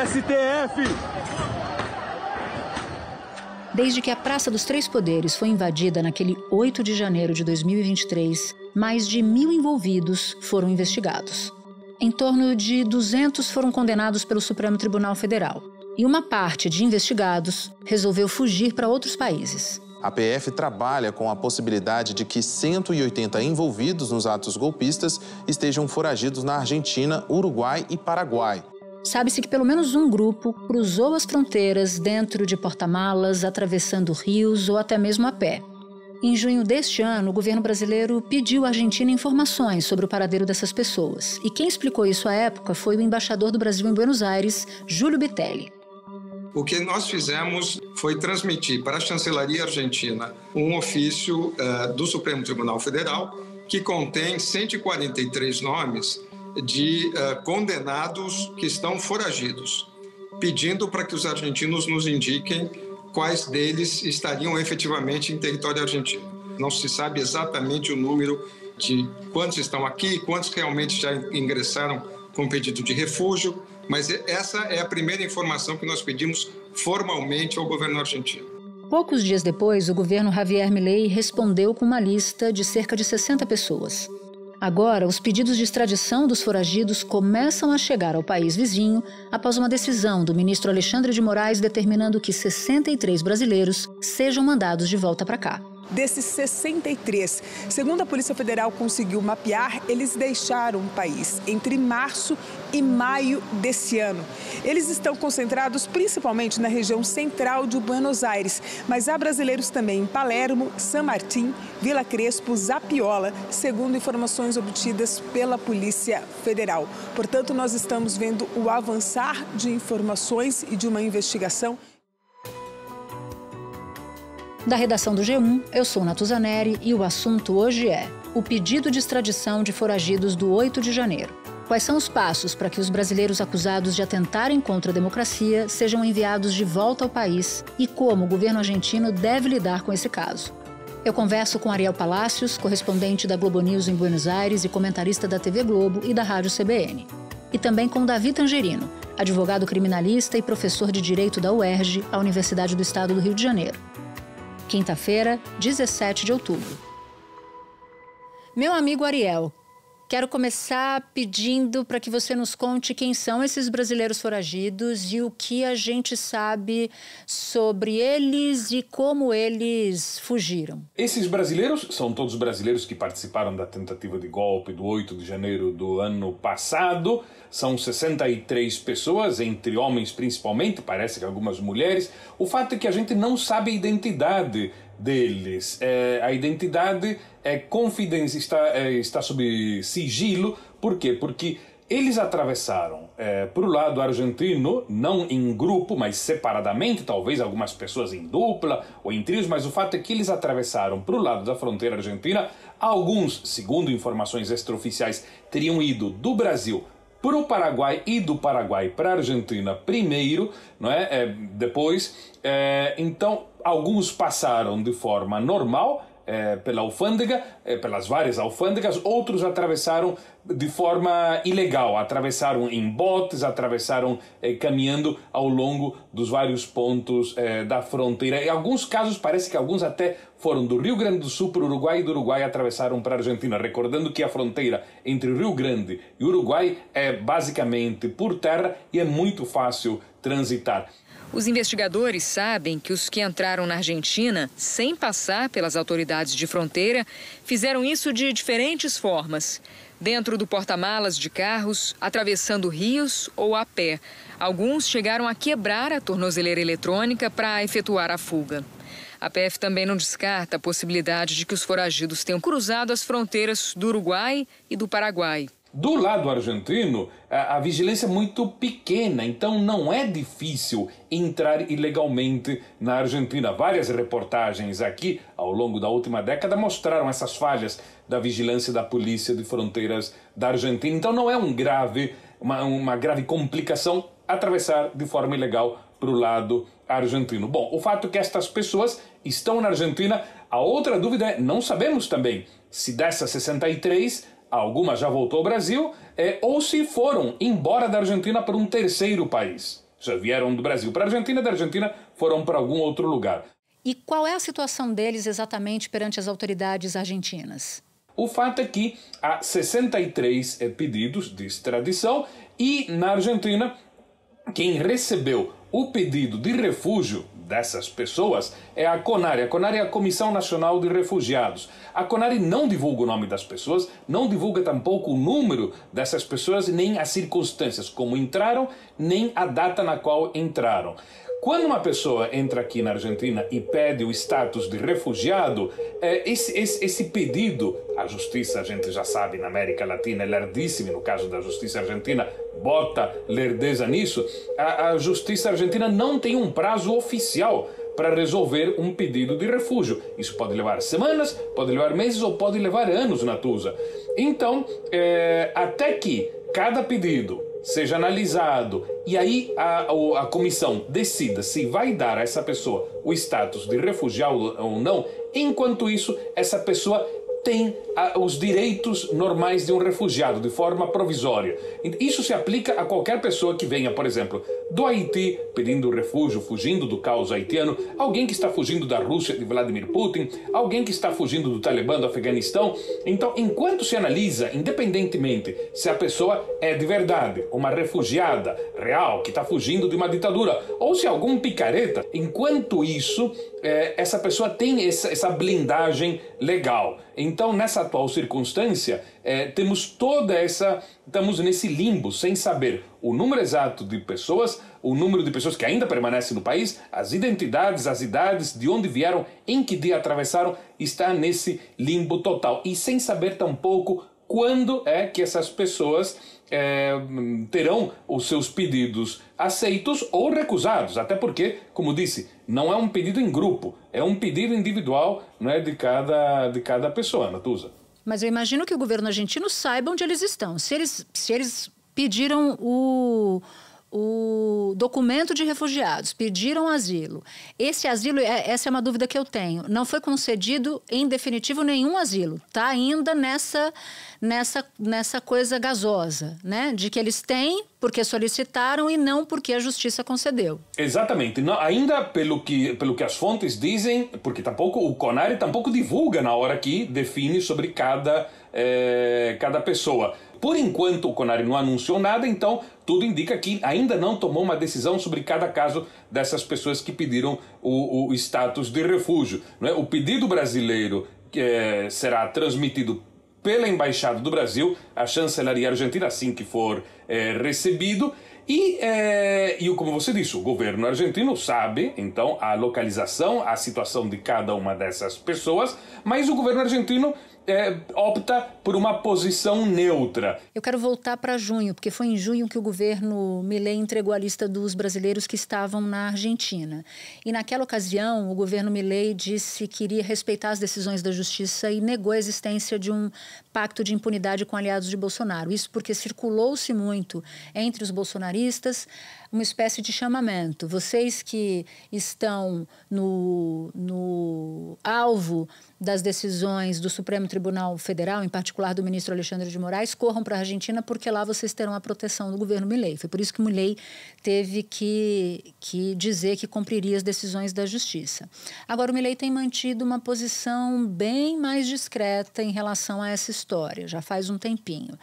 STF! Desde que a Praça dos Três Poderes foi invadida naquele 8 de janeiro de 2023, mais de 1.000 envolvidos foram investigados. Em torno de 200 foram condenados pelo Supremo Tribunal Federal. E uma parte de investigados resolveu fugir para outros países. A PF trabalha com a possibilidade de que 180 envolvidos nos atos golpistas estejam foragidos na Argentina, Uruguai e Paraguai. Sabe-se que pelo menos um grupo cruzou as fronteiras dentro de porta-malas, atravessando rios ou até mesmo a pé. Em junho deste ano, o governo brasileiro pediu à Argentina informações sobre o paradeiro dessas pessoas. E quem explicou isso à época foi o embaixador do Brasil em Buenos Aires, Júlio Bitelli. O que nós fizemos foi transmitir para a chancelaria argentina um ofício do Supremo Tribunal Federal que contém 143 nomes de condenados que estão foragidos, pedindo para que os argentinos nos indiquem quais deles estariam efetivamente em território argentino. Não se sabe exatamente o número de quantos estão aqui, quantos realmente já ingressaram com pedido de refúgio, mas essa é a primeira informação que nós pedimos formalmente ao governo argentino. Poucos dias depois, o governo Javier Milei respondeu com uma lista de cerca de 60 pessoas. Agora, os pedidos de extradição dos foragidos começam a chegar ao país vizinho após uma decisão do ministro Alexandre de Moraes determinando que 63 brasileiros sejam mandados de volta para cá. Desses 63, segundo a Polícia Federal conseguiu mapear, eles deixaram o país entre março e maio desse ano. Eles estão concentrados principalmente na região central de Buenos Aires, mas há brasileiros também em Palermo, San Martín, Vila Crespo, Zapiola, segundo informações obtidas pela Polícia Federal. Portanto, nós estamos vendo o avançar de informações e de uma investigação. Da redação do G1, eu sou Natuzaneri e o assunto hoje é o pedido de extradição de foragidos do 8 de janeiro. Quais são os passos para que os brasileiros acusados de atentarem contra a democracia sejam enviados de volta ao país e como o governo argentino deve lidar com esse caso? Eu converso com Ariel Palacios, correspondente da Globo News em Buenos Aires e comentarista da TV Globo e da Rádio CBN. E também com Davi Tangerino, advogado criminalista e professor de Direito da UERJ, a Universidade do Estado do Rio de Janeiro. Quinta-feira, 17 de outubro. Meu amigo Ariel, quero começar pedindo para que você nos conte quem são esses brasileiros foragidos e o que a gente sabe sobre eles e como eles fugiram. Esses brasileiros são todos brasileiros que participaram da tentativa de golpe do 8 de janeiro do ano passado. São 63 pessoas, entre homens principalmente, parece que algumas mulheres. O fato é que a gente não sabe a identidade deles. A identidade está sob sigilo. Por quê? Porque eles atravessaram para o lado argentino, não em grupo, mas separadamente, talvez algumas pessoas em dupla ou em trios, mas o fato é que eles atravessaram para o lado da fronteira argentina. Alguns, segundo informações extraoficiais, teriam ido do Brasil para o Paraguai e do Paraguai para a Argentina primeiro, não é? Depois. Então, alguns passaram de forma normal pela alfândega, pelas várias alfândegas, outros atravessaram de forma ilegal, atravessaram em botes, atravessaram caminhando ao longo dos vários pontos da fronteira. Em alguns casos, parece que alguns até foram do Rio Grande do Sul para o Uruguai e do Uruguai atravessaram para a Argentina, recordando que a fronteira entre Rio Grande e Uruguai é basicamente por terra e é muito fácil transitar. Os investigadores sabem que os que entraram na Argentina, sem passar pelas autoridades de fronteira, fizeram isso de diferentes formas. Dentro do porta-malas de carros, atravessando rios ou a pé. Alguns chegaram a quebrar a tornozeleira eletrônica para efetuar a fuga. A PF também não descarta a possibilidade de que os foragidos tenham cruzado as fronteiras do Uruguai e do Paraguai. Do lado argentino, a vigilância é muito pequena, então não é difícil entrar ilegalmente na Argentina. Várias reportagens aqui, ao longo da última década, mostraram essas falhas da vigilância da polícia de fronteiras da Argentina. Então não é uma grave complicação atravessar de forma ilegal para o lado argentino. Bom, o fato é que estas pessoas estão na Argentina. A outra dúvida é, não sabemos também se dessas 63... algumas já voltou ao Brasil, ou se foram embora da Argentina para um terceiro país. Já vieram do Brasil para a Argentina, da Argentina foram para algum outro lugar. E qual é a situação deles exatamente perante as autoridades argentinas? O fato é que há 63 pedidos de extradição e, na Argentina, quem recebeu o pedido de refúgio dessas pessoas é a CONARE. A CONARE é a Comissão Nacional de Refugiados. A CONARE não divulga o nome das pessoas, não divulga tampouco o número dessas pessoas, nem as circunstâncias como entraram, nem a data na qual entraram. Quando uma pessoa entra aqui na Argentina e pede o status de refugiado, esse pedido, a justiça, a gente já sabe, na América Latina é lerdíssima, no caso da justiça argentina, bota lerdeza nisso, a justiça argentina não tem um prazo oficial para resolver um pedido de refúgio. Isso pode levar semanas, pode levar meses ou pode levar anos, Natuza. Então, até que cada pedido seja analisado e aí a comissão decida se vai dar a essa pessoa o status de refugiado ou não, enquanto isso, essa pessoa tem os direitos normais de um refugiado, de forma provisória. Isso se aplica a qualquer pessoa que venha, por exemplo, do Haiti, pedindo refúgio, fugindo do caos haitiano, alguém que está fugindo da Rússia, de Vladimir Putin, alguém que está fugindo do Talibã, do Afeganistão. Então, enquanto se analisa, independentemente se a pessoa é de verdade uma refugiada real, que está fugindo de uma ditadura, ou se é algum picareta, enquanto isso, essa pessoa tem essa blindagem legal. Então, nessa atual circunstância, estamos nesse limbo, sem saber o número exato de pessoas, o número de pessoas que ainda permanecem no país, as identidades, as idades, de onde vieram, em que dia atravessaram, está nesse limbo total. E sem saber tampouco quando é que essas pessoas terão os seus pedidos aceitos ou recusados, até porque, como disse, não é um pedido em grupo, é um pedido individual, né, de cada pessoa, Natuza. Mas eu imagino que o governo argentino saiba onde eles estão. Se eles pediram o documento de refugiados, pediram asilo. Esse asilo, essa é uma dúvida que eu tenho, não foi concedido em definitivo nenhum asilo. Está ainda nessa coisa gasosa, né? De que eles têm porque solicitaram e não porque a justiça concedeu. Exatamente. Não, ainda pelo que as fontes dizem, porque o CONARE tampouco divulga na hora que define sobre cada pessoa. Por enquanto, o CONARE não anunciou nada, então tudo indica que ainda não tomou uma decisão sobre cada caso dessas pessoas que pediram o status de refúgio. Não é? O pedido brasileiro será transmitido pela Embaixada do Brasil à chancelaria argentina assim que for recebido. E como você disse, o governo argentino sabe, então, a localização, a situação de cada uma dessas pessoas, mas o governo argentino opta por uma posição neutra. Eu quero voltar para junho, porque foi em junho que o governo Milei entregou a lista dos brasileiros que estavam na Argentina. E naquela ocasião, o governo Milei disse que iria respeitar as decisões da justiça e negou a existência de um pacto de impunidade com aliados de Bolsonaro. Isso porque circulou-se muito entre os bolsonaristas uma espécie de chamamento. Vocês que estão no alvo das decisões do Supremo Tribunal Federal, em particular do ministro Alexandre de Moraes, corram para a Argentina porque lá vocês terão a proteção do governo Milei. Foi por isso que o Milei teve que dizer que cumpriria as decisões da justiça. Agora, o Milei tem mantido uma posição bem mais discreta em relação a essa história, já faz um tempinho.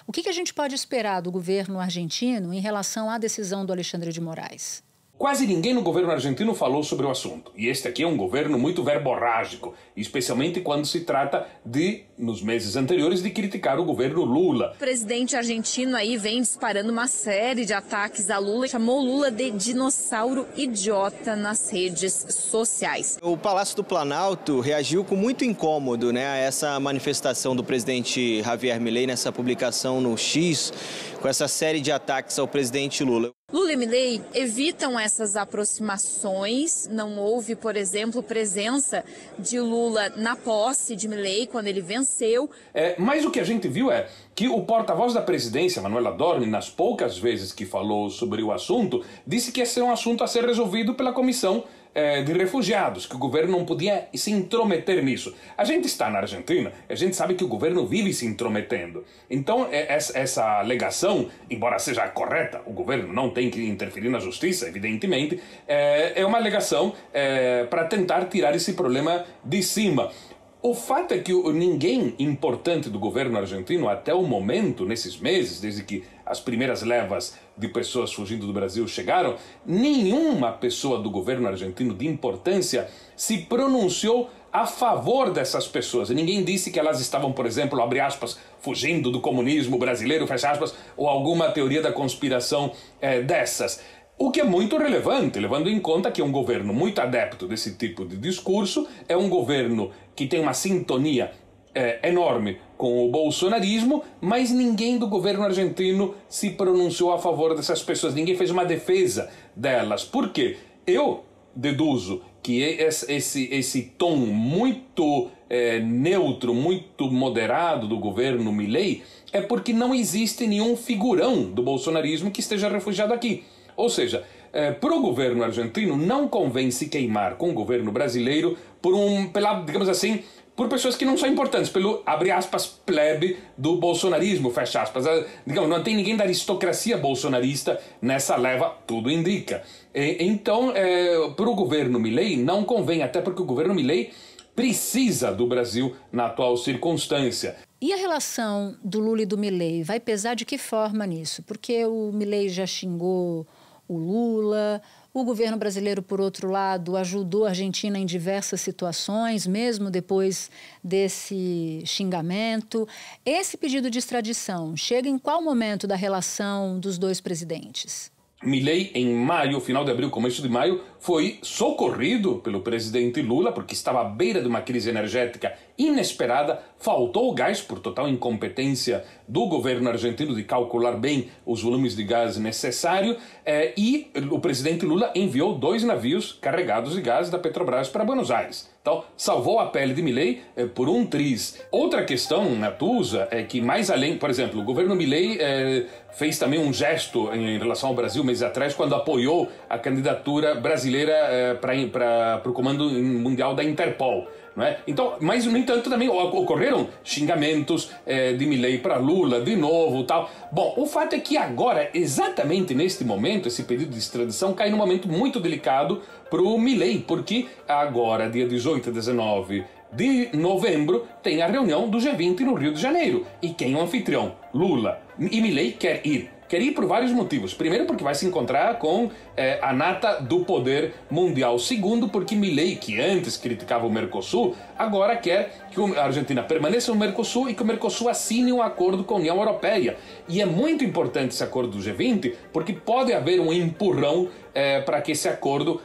O que a gente pode esperar do governo argentino em relação à decisão do Alexandre de Moraes? Quase ninguém no governo argentino falou sobre o assunto. E este aqui é um governo muito verborrágico, especialmente quando se trata de, nos meses anteriores, de criticar o governo Lula. O presidente argentino aí vem disparando uma série de ataques a Lula, chamou Lula de dinossauro idiota nas redes sociais. O Palácio do Planalto reagiu com muito incômodo, né, a essa manifestação do presidente Javier Milei nessa publicação no X, com essa série de ataques ao presidente Lula. Lula e Milei evitam essas aproximações. Não houve, por exemplo, presença de Lula na posse de Milei quando ele venceu. Mas o que a gente viu é que o porta-voz da presidência, Manuel Adorni, nas poucas vezes que falou sobre o assunto, disse que esse é um assunto a ser resolvido pela comissão de refugiados, que o governo não podia se intrometer nisso. A gente está na Argentina, a gente sabe que o governo vive se intrometendo. Então, essa alegação, embora seja correta, o governo não tem que interferir na justiça, evidentemente, é uma alegação para tentar tirar esse problema de cima. O fato é que ninguém importante do governo argentino, até o momento, nesses meses, desde que as primeiras levas de pessoas fugindo do Brasil chegaram, nenhuma pessoa do governo argentino de importância se pronunciou a favor dessas pessoas. Ninguém disse que elas estavam, por exemplo, abre aspas, fugindo do comunismo brasileiro, fecha aspas, ou alguma teoria da conspiração dessas. O que é muito relevante, levando em conta que é um governo muito adepto desse tipo de discurso, é um governo que tem uma sintonia enorme com o bolsonarismo, mas ninguém do governo argentino se pronunciou a favor dessas pessoas, ninguém fez uma defesa delas. Por quê? Eu deduzo que esse tom muito neutro, muito moderado do governo Milei é porque não existe nenhum figurão do bolsonarismo que esteja refugiado aqui. Ou seja, para o governo argentino não convém se queimar com o governo brasileiro digamos assim, por pessoas que não são importantes, pelo, abre aspas, plebe do bolsonarismo, fecha aspas. Digamos, não tem ninguém da aristocracia bolsonarista nessa leva, tudo indica. Então, para o governo Milei não convém, até porque o governo Milei precisa do Brasil na atual circunstância. E a relação do Lula e do Milei vai pesar de que forma nisso? Porque o Milei já xingou o Lula, o governo brasileiro, por outro lado, ajudou a Argentina em diversas situações, mesmo depois desse xingamento. Esse pedido de extradição chega em qual momento da relação dos dois presidentes? Milei, em maio, final de abril, começo de maio, foi socorrido pelo presidente Lula, porque estava à beira de uma crise energética inesperada, faltou gás por total incompetência do governo argentino de calcular bem os volumes de gás necessários, e o presidente Lula enviou 2 navios carregados de gás da Petrobras para Buenos Aires. Então, salvou a pele de Milei por um triz. Outra questão, Natuza, é que mais além, por exemplo, o governo Milei fez também um gesto em relação ao Brasil meses atrás, quando apoiou a candidatura brasileira para o Comando Mundial da Interpol. Não é? Então, mas, no entanto, também ocorreram xingamentos de Milei para Lula, de novo, tal. Bom, o fato é que agora, exatamente neste momento, esse pedido de extradição cai num momento muito delicado para o Milei, porque agora, dia 18 e 19 de novembro, tem a reunião do G20 no Rio de Janeiro. E quem é o anfitrião? Lula. E Milei quer ir. Quer ir por vários motivos. Primeiro, porque vai se encontrar com a nata do poder mundial. Segundo, porque Milei, que antes criticava o Mercosul, agora quer que a Argentina permaneça no Mercosul e que o Mercosul assine um acordo com a União Europeia. E é muito importante esse acordo do G20, porque pode haver um empurrão para que esse acordo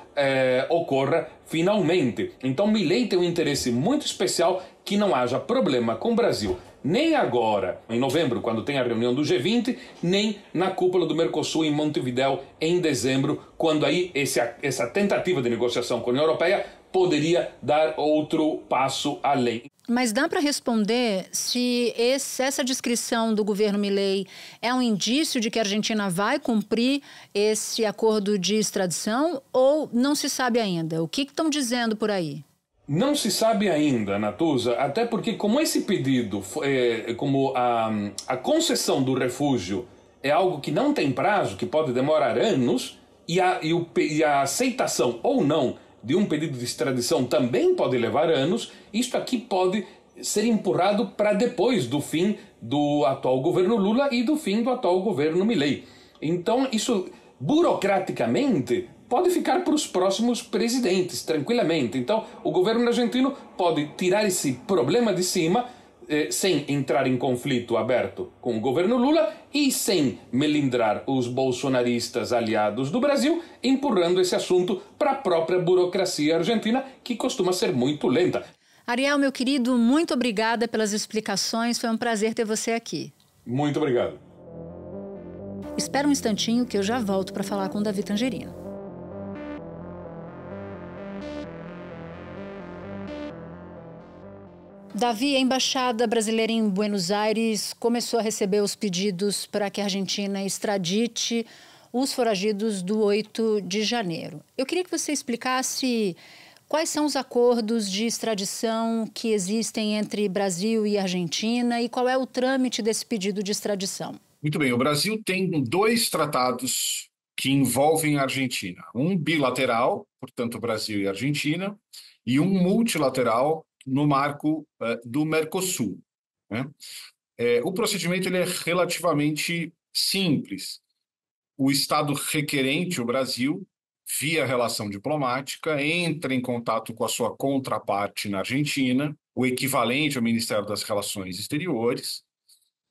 ocorra finalmente. Então, Milei tem um interesse muito especial que não haja problema com o Brasil, nem agora, em novembro, quando tem a reunião do G20, nem na cúpula do Mercosul em Montevidéu em dezembro, quando aí essa tentativa de negociação com a União Europeia poderia dar outro passo além. Mas dá para responder se essa descrição do governo Milei é um indício de que a Argentina vai cumprir esse acordo de extradição ou não se sabe ainda? O que estão dizendo por aí? Não se sabe ainda, Natuza, até porque como esse pedido, como a concessão do refúgio é algo que não tem prazo, que pode demorar anos, e a aceitação ou não de um pedido de extradição também pode levar anos, isto aqui pode ser empurrado para depois do fim do atual governo Lula e do fim do atual governo Milei. Então, isso burocraticamente pode ficar para os próximos presidentes, tranquilamente. Então, o governo argentino pode tirar esse problema de cima sem entrar em conflito aberto com o governo Lula e sem melindrar os bolsonaristas aliados do Brasil, empurrando esse assunto para a própria burocracia argentina, que costuma ser muito lenta. Ariel, meu querido, muito obrigada pelas explicações. Foi um prazer ter você aqui. Muito obrigado. Espera um instantinho que eu já volto para falar com o Davi Tangerino. Davi, a Embaixada Brasileira em Buenos Aires começou a receber os pedidos para que a Argentina extradite os foragidos do 8 de janeiro. Eu queria que você explicasse quais são os acordos de extradição que existem entre Brasil e Argentina e qual é o trâmite desse pedido de extradição. Muito bem, o Brasil tem 2 tratados que envolvem a Argentina. Um bilateral, portanto, Brasil e Argentina, e um multilateral no marco do Mercosul, né? O procedimento ele é relativamente simples. O Estado requerente, o Brasil, via relação diplomática, entra em contato com a sua contraparte na Argentina, o equivalente ao Ministério das Relações Exteriores,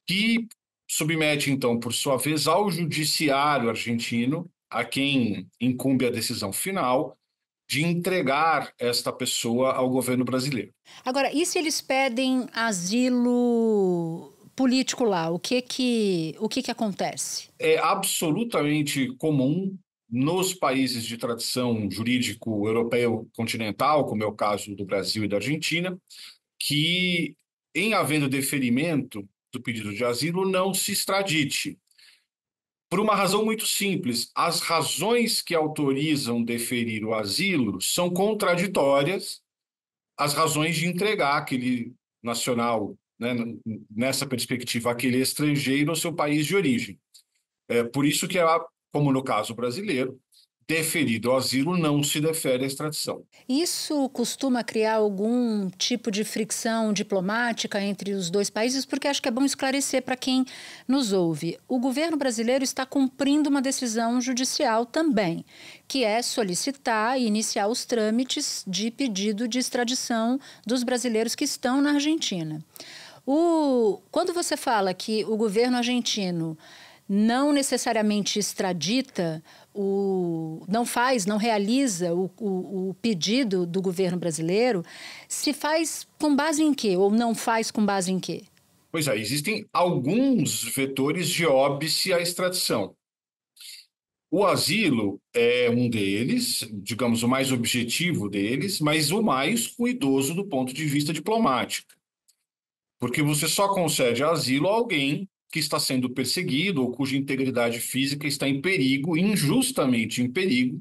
que submete, então, por sua vez, ao judiciário argentino, a quem incumbe a decisão final, de entregar esta pessoa ao governo brasileiro. Agora, e se eles pedem asilo político lá? O que acontece? É absolutamente comum nos países de tradição jurídico europeu continental, como é o caso do Brasil e da Argentina, que, em havendo deferimento do pedido de asilo, não se extradite. Por uma razão muito simples, as razões que autorizam deferir o asilo são contraditórias às razões de entregar aquele nacional, né, nessa perspectiva, aquele estrangeiro ao seu país de origem. Por isso que, como no caso brasileiro, deferido o asilo, não se defere a extradição. Isso costuma criar algum tipo de fricção diplomática entre os 2 países? Porque acho que é bom esclarecer para quem nos ouve. O governo brasileiro está cumprindo uma decisão judicial também, que é solicitar e iniciar os trâmites de pedido de extradição dos brasileiros que estão na Argentina. Quando você fala que o governo argentino não necessariamente extradita, não realiza o pedido do governo brasileiro, se faz com base em quê? Ou não faz com base em quê? Pois é, existem alguns vetores de óbice à extradição. O asilo é um deles, digamos, o mais objetivo deles, mas o mais cuidadoso do ponto de vista diplomático. Porque você só concede asilo a alguém que está sendo perseguido ou cuja integridade física está em perigo, injustamente em perigo,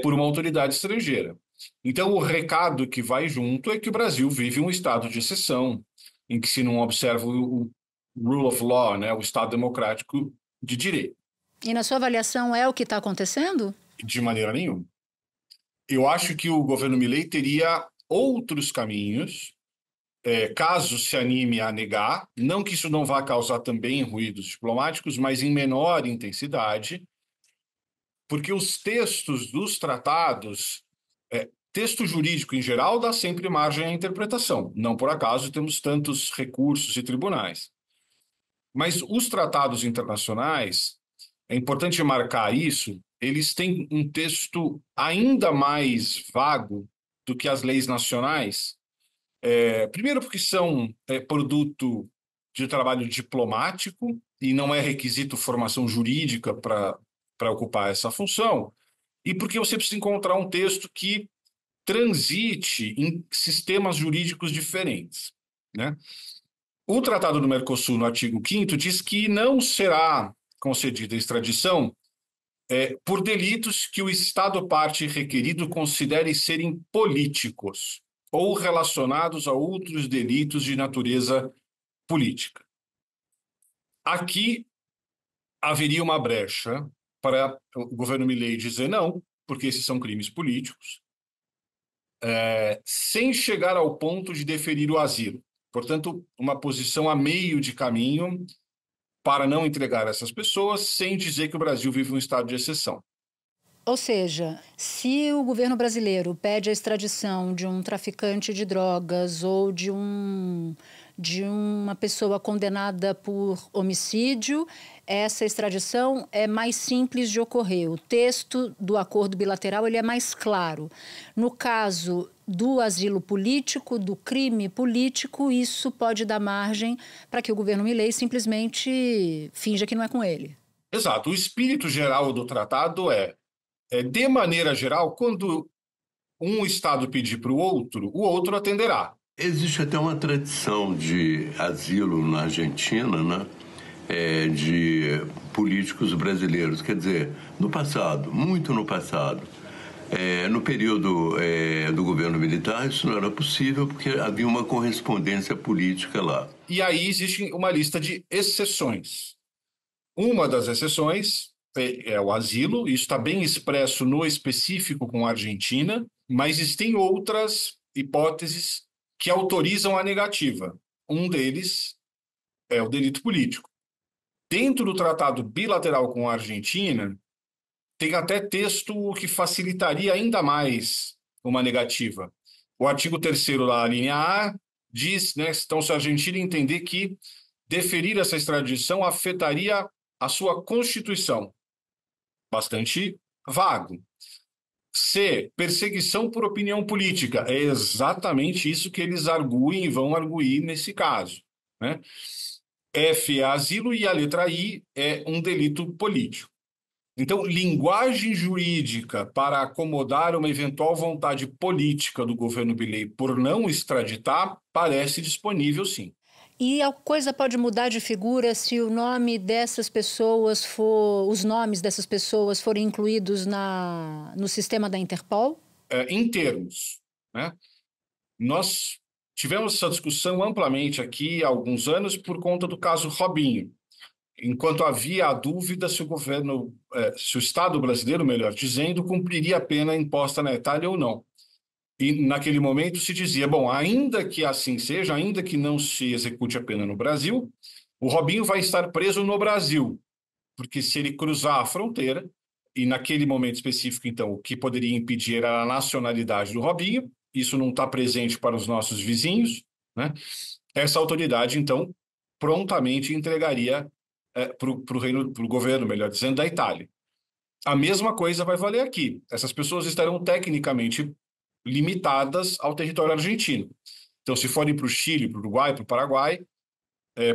por uma autoridade estrangeira. Então, o recado que vai junto é que o Brasil vive um estado de exceção, em que se não observa o rule of law, né, o Estado democrático de direito. E na sua avaliação é o que está acontecendo? De maneira nenhuma. Eu acho que o governo Milei teria outros caminhos, caso se anime a negar, não que isso não vá causar também ruídos diplomáticos, mas em menor intensidade, porque os textos dos tratados, texto jurídico em geral dá sempre margem à interpretação, não por acaso temos tantos recursos e tribunais. Mas os tratados internacionais, é importante marcar isso, eles têm um texto ainda mais vago do que as leis nacionais. Primeiro porque são produto de trabalho diplomático e não é requisito formação jurídica para ocupar essa função, e porque você precisa encontrar um texto que transite em sistemas jurídicos diferentes, né? O Tratado do Mercosul, no artigo 5º, diz que não será concedida extradição por delitos que o Estado parte requerido considere serem políticos ou relacionados a outros delitos de natureza política. Aqui haveria uma brecha para o governo Milei dizer não, porque esses são crimes políticos, sem chegar ao ponto de deferir o asilo. Portanto, uma posição a meio de caminho para não entregar essas pessoas, sem dizer que o Brasil vive um estado de exceção. Ou seja, se o governo brasileiro pede a extradição de um traficante de drogas ou de uma pessoa condenada por homicídio, essa extradição é mais simples de ocorrer. O texto do acordo bilateral ele é mais claro. No caso do asilo político, do crime político, isso pode dar margem para que o governo Milei simplesmente finja que não é com ele. Exato. O espírito geral do tratado de maneira geral, quando um Estado pedir para o outro atenderá. Existe até uma tradição de asilo na Argentina, né? de políticos brasileiros. Quer dizer, no passado, muito no passado, no período do governo militar, isso não era possível porque havia uma correspondência política lá. E aí existe uma lista de exceções. Uma das exceções é o asilo, isso está bem expresso no específico com a Argentina, mas existem outras hipóteses que autorizam a negativa. Um deles é o delito político. Dentro do tratado bilateral com a Argentina, tem até texto que facilitaria ainda mais uma negativa. O artigo 3º da linha A diz, né, então, se a Argentina entender que deferir essa extradição afetaria a sua Constituição. Bastante vago. C, perseguição por opinião política. É exatamente isso que eles arguem e vão arguir nesse caso, né? F é asilo e a letra I é um delito político. Então, linguagem jurídica para acomodar uma eventual vontade política do governo Milei por não extraditar parece disponível, sim. E a coisa pode mudar de figura se o nome dessas pessoas os nomes dessas pessoas forem incluídos no sistema da Interpol? Em termos, né? Nós tivemos essa discussão amplamente aqui há alguns anos por conta do caso Robinho, enquanto havia a dúvida se o governo, se o Estado brasileiro, melhor dizendo, cumpriria a pena imposta na Itália ou não. E naquele momento se dizia, bom, ainda que assim seja, ainda que não se execute a pena no Brasil, o Robinho vai estar preso no Brasil, porque se ele cruzar a fronteira, e naquele momento específico, então, o que poderia impedir era a nacionalidade do Robinho, isso não está presente para os nossos vizinhos, né? Essa autoridade, então, prontamente entregaria para o governo, melhor dizendo, da Itália. A mesma coisa vai valer aqui. Essas pessoas estarão tecnicamente limitadas ao território argentino. Então, se forem para o Chile, para o Uruguai, para o Paraguai,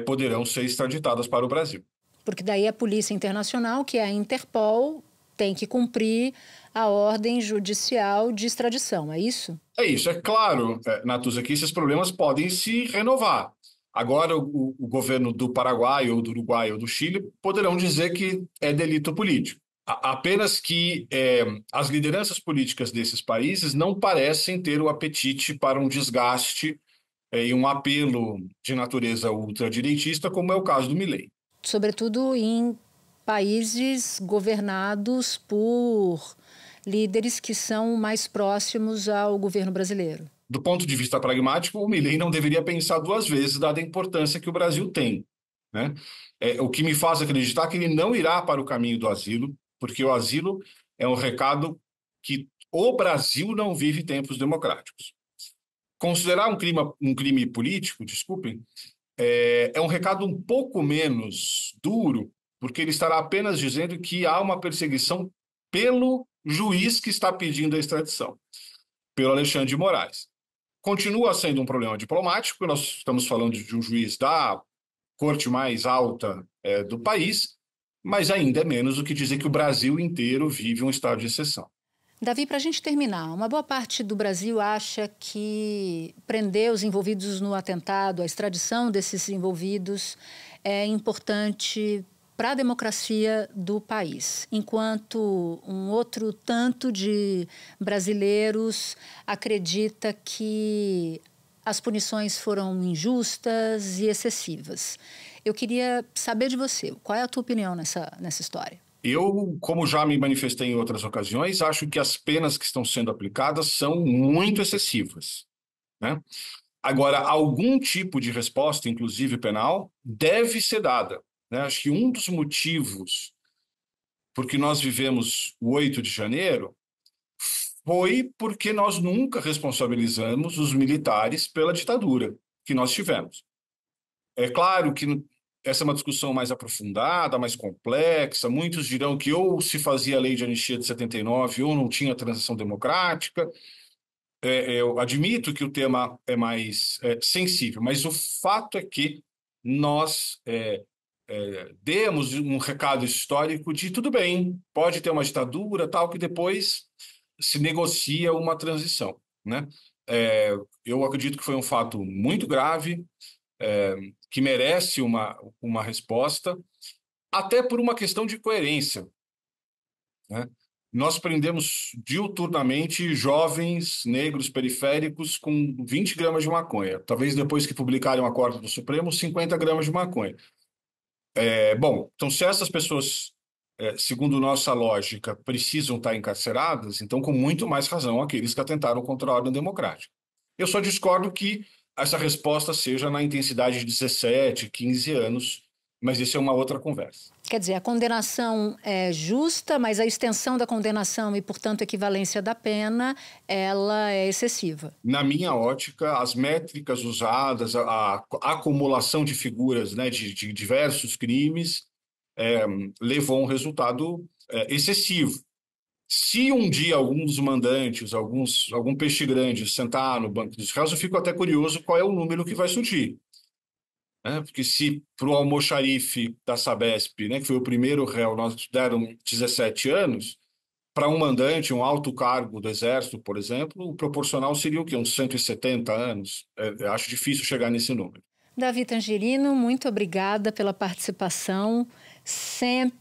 poderão ser extraditadas para o Brasil. Porque daí a Polícia Internacional, que é a Interpol, tem que cumprir a ordem judicial de extradição, é isso? É isso, é claro, Natuza, que esses problemas podem se renovar. Agora, o governo do Paraguai, ou do Uruguai, ou do Chile poderão dizer que é delito político. Apenas que as lideranças políticas desses países não parecem ter o apetite para um desgaste e um apelo de natureza ultradireitista, como é o caso do Milei. Sobretudo em países governados por líderes que são mais próximos ao governo brasileiro. Do ponto de vista pragmático, o Milei não deveria pensar duas vezes, dada a importância que o Brasil tem, né? O que me faz acreditar que ele não irá para o caminho do asilo, porque o asilo é um recado que o Brasil não vive tempos democráticos. Considerar um crime político, desculpem, é um recado um pouco menos duro, porque ele estará apenas dizendo que há uma perseguição pelo juiz que está pedindo a extradição, pelo Alexandre de Moraes. Continua sendo um problema diplomático, nós estamos falando de um juiz da corte mais alta do país, mas ainda é menos do que dizer que o Brasil inteiro vive um estado de exceção. Davi, para a gente terminar, uma boa parte do Brasil acha que prender os envolvidos no atentado, a extradição desses envolvidos, é importante para a democracia do país, enquanto um outro tanto de brasileiros acredita que as punições foram injustas e excessivas. Eu queria saber de você, qual é a tua opinião nessa história? Eu, como já me manifestei em outras ocasiões, acho que as penas que estão sendo aplicadas são muito excessivas, né? Agora, algum tipo de resposta, inclusive penal, deve ser dada, né? Acho que um dos motivos por que nós vivemos o 8 de janeiro foi porque nós nunca responsabilizamos os militares pela ditadura que nós tivemos. É claro que essa é uma discussão mais aprofundada, mais complexa. Muitos dirão que ou se fazia a lei de anistia de 79 ou não tinha transição democrática. Eu admito que o tema é mais sensível, mas o fato é que nós demos um recado histórico de tudo bem, pode ter uma ditadura, tal, que depois se negocia uma transição, né? Eu acredito que foi um fato muito grave, que merece uma resposta, até por uma questão de coerência, né? Nós prendemos diuturnamente jovens negros periféricos com 20 gramas de maconha. Talvez depois que publicarem um acordo do Supremo, 50 gramas de maconha. Bom, então se essas pessoas, segundo nossa lógica, precisam estar encarceradas, então com muito mais razão aqueles que atentaram contra a ordem democrática. Eu só discordo que essa resposta seja na intensidade de 17, 15 anos, mas isso é uma outra conversa. Quer dizer, a condenação é justa, mas a extensão da condenação e, portanto, a equivalência da pena, ela é excessiva. Na minha ótica, as métricas usadas, a acumulação de figuras, né, de diversos crimes, levou a um resultado excessivo. Se um dia algum dos mandantes, algum peixe grande sentar no banco dos réus, eu fico até curioso qual é o número que vai surgir. Porque se para o almoxarife da Sabesp, né, que foi o primeiro réu, nós deram 17 anos, para um mandante, um alto cargo do Exército, por exemplo, o proporcional seria o quê? Uns 170 anos? Eu acho difícil chegar nesse número. Davi Tangerino, muito obrigada pela participação. Sempre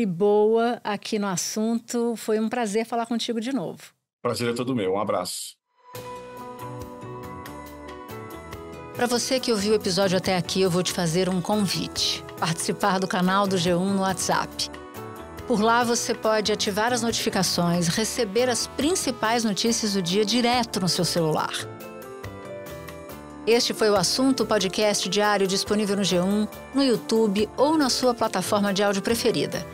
boa aqui no assunto. Foi um prazer falar contigo de novo. Prazer é todo meu. Um abraço. Para você que ouviu o episódio até aqui, eu vou te fazer um convite. Participar do canal do G1 no WhatsApp. Por lá você pode ativar as notificações, receber as principais notícias do dia direto no seu celular. Este foi o Assunto, podcast diário disponível no G1, no YouTube ou na sua plataforma de áudio preferida.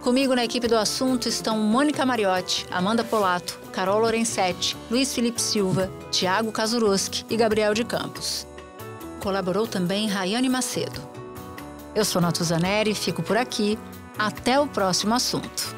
Comigo na equipe do Assunto estão Mônica Mariotti, Amanda Polato, Carol Lorenzetti, Luiz Felipe Silva, Tiago Kazuroski e Gabriel de Campos. Colaborou também Rayane Macedo. Eu sou Natuza Neri, fico por aqui. Até o próximo assunto.